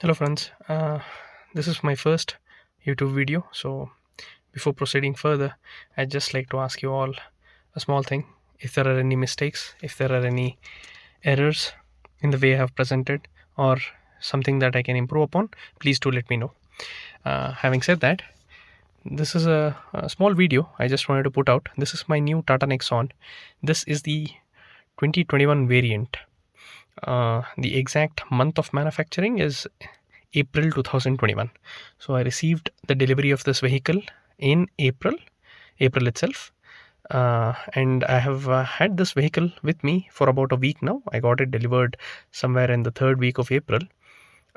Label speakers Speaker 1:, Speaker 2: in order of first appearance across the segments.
Speaker 1: Hello friends, this is my first YouTube video. So before proceeding further, I'd just like to ask you all a small thing. If there are any mistakes, if there are any errors in the way I have presented, or something that I can improve upon, please do let me know. Having said that, this is a small video I just wanted to put out. This is my new Tata Nexon. This is the 2021 variant. The exact month of manufacturing is April 2021. So I received the delivery of this vehicle in April itself. And I have had this vehicle with me for about a week now. I got it delivered somewhere in the third week of April,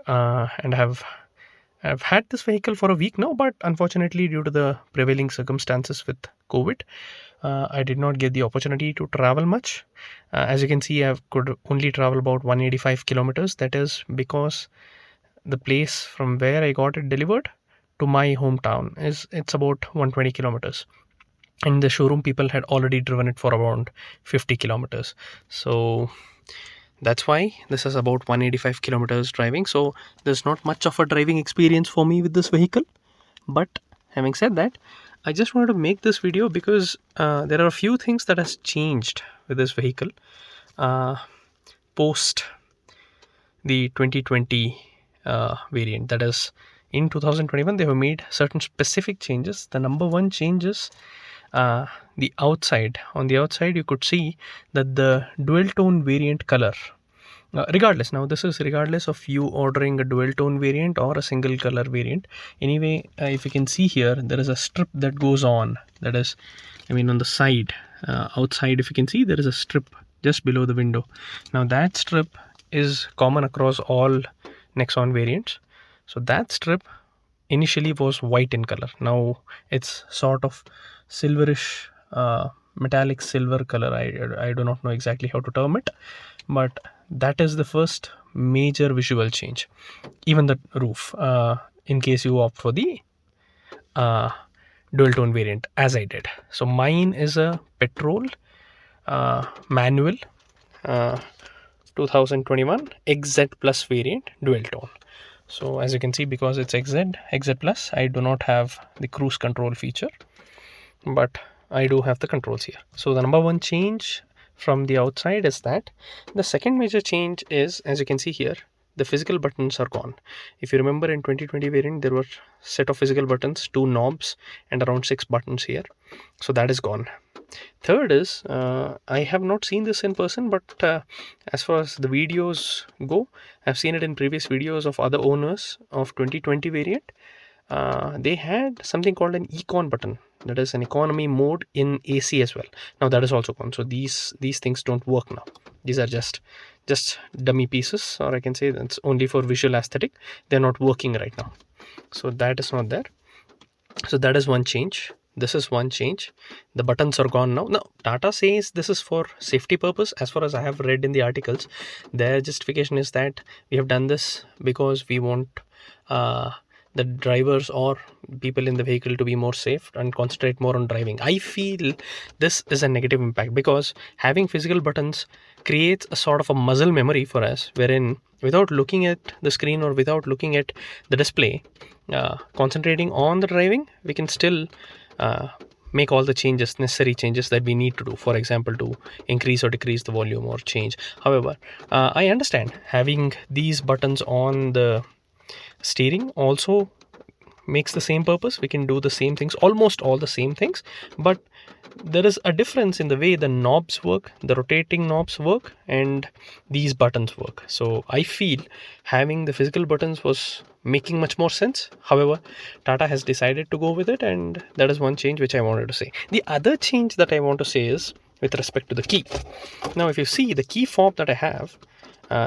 Speaker 1: and I've had this vehicle for a week now. But unfortunately, due to the prevailing circumstances with COVID, I did not get the opportunity to travel much. As you can see, I could only travel about 185 kilometers. That is because the place from where I got it delivered to my hometown it's about 120 kilometers, and the showroom people had already driven it for around 50 kilometers. So that's why this is about 185 kilometers driving. So there's not much of a driving experience for me with this vehicle. But having said that, I just wanted to make this video because there are a few things that has changed with this vehicle post the 2020 variant. That is, in 2021 they have made certain specific changes. The number one change is the outside. On the outside you could see that the dual tone variant color, regardless, now this is regardless of you ordering a dual tone variant or a single color variant. Anyway, if you can see here, there is a strip that goes on, that is, on the side, outside, if you can see, there is a strip just below the window. Now that strip is common across all Nexon variants. So that strip initially was white in color. Now it's sort of silverish, metallic silver color. I do not know exactly how to term it, but that is the first major visual change. Even the roof, in case you opt for the dual tone variant, as I did. So mine is a petrol manual 2021 XZ Plus variant dual tone. So as you can see, because it's XZ Plus, I do not have the cruise control feature, but I do have the controls here. So the number one change from the outside is that. The second major change is, as you can see here, the physical buttons are gone. If you remember, in 2020 variant there were set of physical buttons, 2 knobs and around 6 buttons here. So that is gone. Third is, I have not seen this in person, but as far as the videos go, I've seen it in previous videos of other owners of 2020 variant. They had something called an econ button, that is an economy mode in AC as well. Now that is also gone. So these things don't work now. These are just dummy pieces, or I can say that's only for visual aesthetic. They're not working right now. So that is not there. So that is one change. This is one change. The buttons are gone now. Now Tata says this is for safety purpose. As far as I have read in the articles, their justification is that we have done this because we want the drivers or people in the vehicle to be more safe and concentrate more on driving. I feel this is a negative impact, because having physical buttons creates a sort of a muscle memory for us, wherein without looking at the screen or without looking at the display, concentrating on the driving, we can still make all the necessary changes that we need to do, for example, to increase or decrease the volume or change. However, I understand having these buttons on the steering also makes the same purpose. We can do the same things, almost all the same things, but there is a difference in the way the knobs work, the rotating knobs work, and these buttons work. So I feel having the physical buttons was making much more sense. However, Tata has decided to go with it, and that is one change which I wanted to say. The other change that I want to say is with respect to the key. Now if you see the key fob that I have,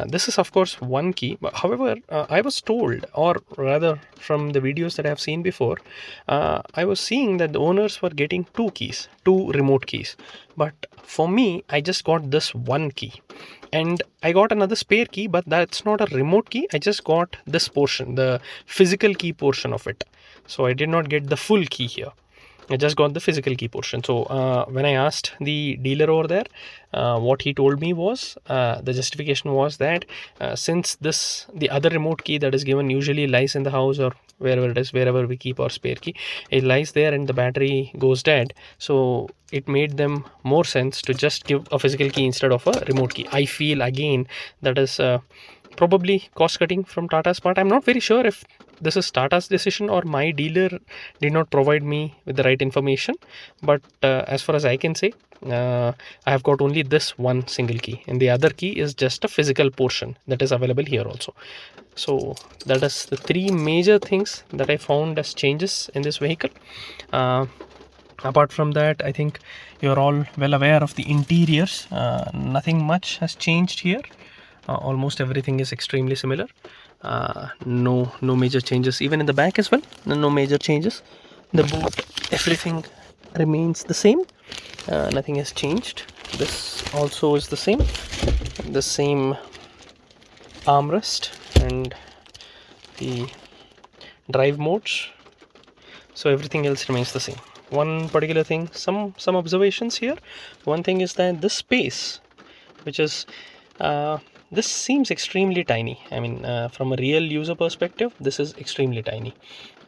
Speaker 1: this is of course one key, but however, I was told, or rather from the videos that I have seen before, I was seeing that the owners were getting 2 keys, 2 remote keys. But for me, I just got this one key, and I got another spare key, but that's not a remote key. I just got this portion, the physical key portion of it. So I did not get the full key here. I just got the physical key portion. So when I asked the dealer over there, what he told me was the justification was that since the other remote key that is given usually lies in the house or wherever it is, wherever we keep our spare key, it lies there and the battery goes dead. So it made them more sense to just give a physical key instead of a remote key. I feel again that is probably cost cutting from Tata's part. I'm not very sure if this is Tata's decision or my dealer did not provide me with the right information, but as far as I can say, I have got only this one single key, and the other key is just a physical portion that is available here also. So that is the three major things that I found as changes in this vehicle. Apart from that, I think you're all well aware of the interiors. Nothing much has changed here. Almost everything is extremely similar. No major changes, even in the back as well. No major changes. The boot, everything remains the same. Nothing has changed. This also is the same armrest and the drive modes. So everything else remains the same. One particular thing, some observations here. One thing is that this space, which is this seems extremely tiny. I mean, from a real user perspective, this is extremely tiny.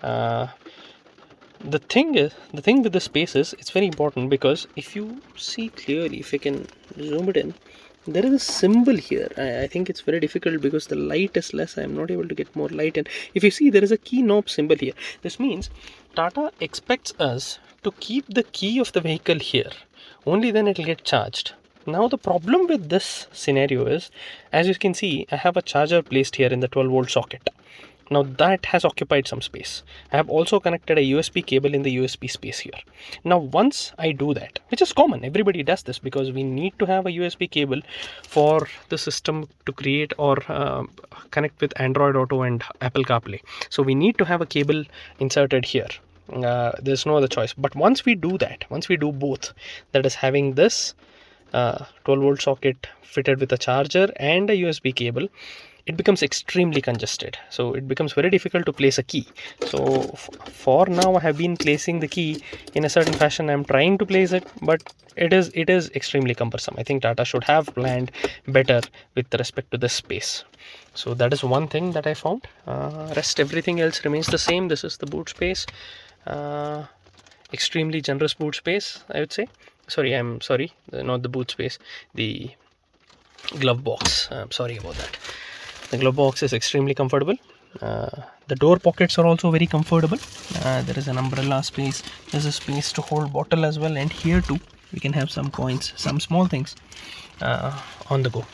Speaker 1: The thing with the space is it's very important, because if you see clearly, if you can zoom it in, there is a symbol here. I think it's very difficult because the light is less. I'm not able to get more light in. If you see, there is a key knob symbol here. This means Tata expects us to keep the key of the vehicle here. Only then it will get charged. Now the problem with this scenario is, as you can see, I have a charger placed here in the 12-volt socket. Now that has occupied some space. I have also connected a USB cable in the USB space here. Now once I do that, which is common, everybody does this because we need to have a USB cable for the system to create or connect with Android Auto and Apple CarPlay. So we need to have a cable inserted here. There's no other choice. But once we do that, once we do both, that is having this 12-volt socket fitted with a charger and a USB cable, it becomes extremely congested. So it becomes very difficult to place a key. So for now, I have been placing the key in a certain fashion. I'm trying to place it, but it is extremely cumbersome. I think Tata should have planned better with respect to this space. So that is one thing that I found. Rest everything else remains the same. This is the boot space. Extremely generous boot space, I would say. I'm sorry, not the boot space, the glove box. I'm sorry about that. The glove box is extremely comfortable. The door pockets are also very comfortable. There is an umbrella space. There's a space to hold bottle as well, and here too we can have some coins, some small things on the go,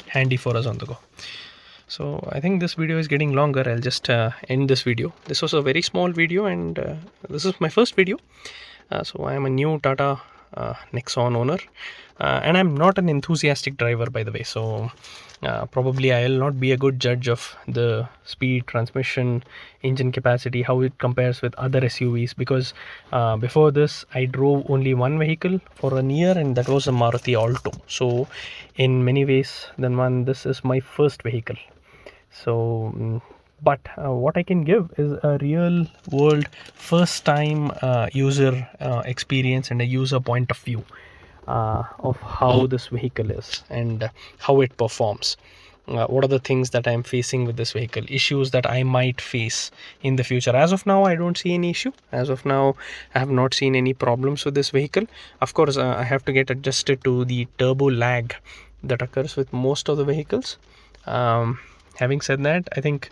Speaker 1: handy for us on the go. So I think this video is getting longer. I'll just end this video. This was a very small video, and this is my first video. So I am a new Tata Nexon owner, and I'm not an enthusiastic driver, by the way. So probably I will not be a good judge of the speed, transmission, engine capacity, how it compares with other SUVs, because before this I drove only one vehicle for a year, and that was a Maruti Alto. So in many ways than one, this is my first vehicle. So but what I can give is a real world first time user experience and a user point of view of how this vehicle is and how it performs. What are the things that I'm facing with this vehicle, issues that I might face in the future. As of now, I don't see any issue. As of now, I have not seen any problems with this vehicle. Of course, I have to get adjusted to the turbo lag that occurs with most of the vehicles. Having said that, I think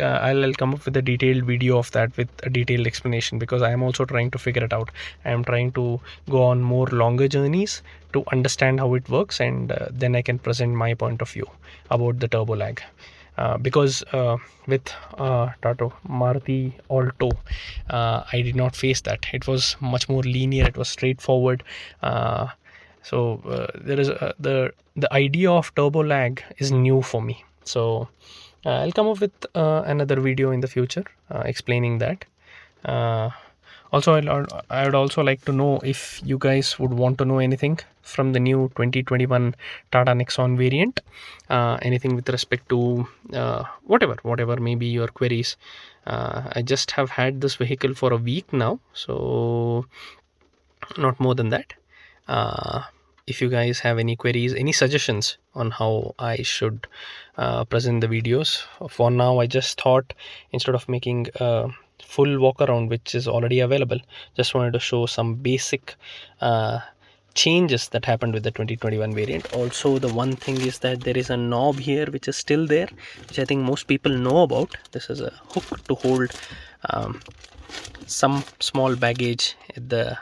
Speaker 1: I'll come up with a detailed video of that with a detailed explanation, because I am also trying to figure it out. I am trying to go on more longer journeys to understand how it works, and then I can present my point of view about the turbo lag. Because with Tata Maruti Alto, I did not face that. It was much more linear. It was straightforward. So there is the idea of turbo lag is new for me. So I'll come up with another video in the future explaining that. Also, I would also like to know if you guys would want to know anything from the new 2021 Tata Nexon variant, anything with respect to whatever maybe your queries. I just have had this vehicle for a week now, so So not more than that. If you guys have any queries, any suggestions on how I should present the videos, for now I just thought, instead of making a full walk around which is already available, just wanted to show some basic changes that happened with the 2021 variant. Also, the one thing is that there is a knob here which is still there, which I think most people know about. This is a hook to hold some small baggage at the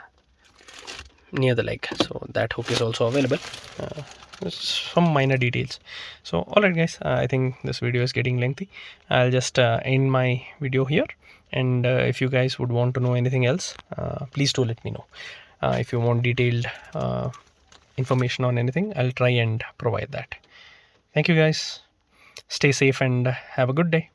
Speaker 1: near the leg, so that hook is also available. Some minor details. So alright guys, I think this video is getting lengthy. I'll just end my video here, and if you guys would want to know anything else, please do let me know. If you want detailed information on anything, I'll try and provide that. Thank you guys, stay safe and have a good day.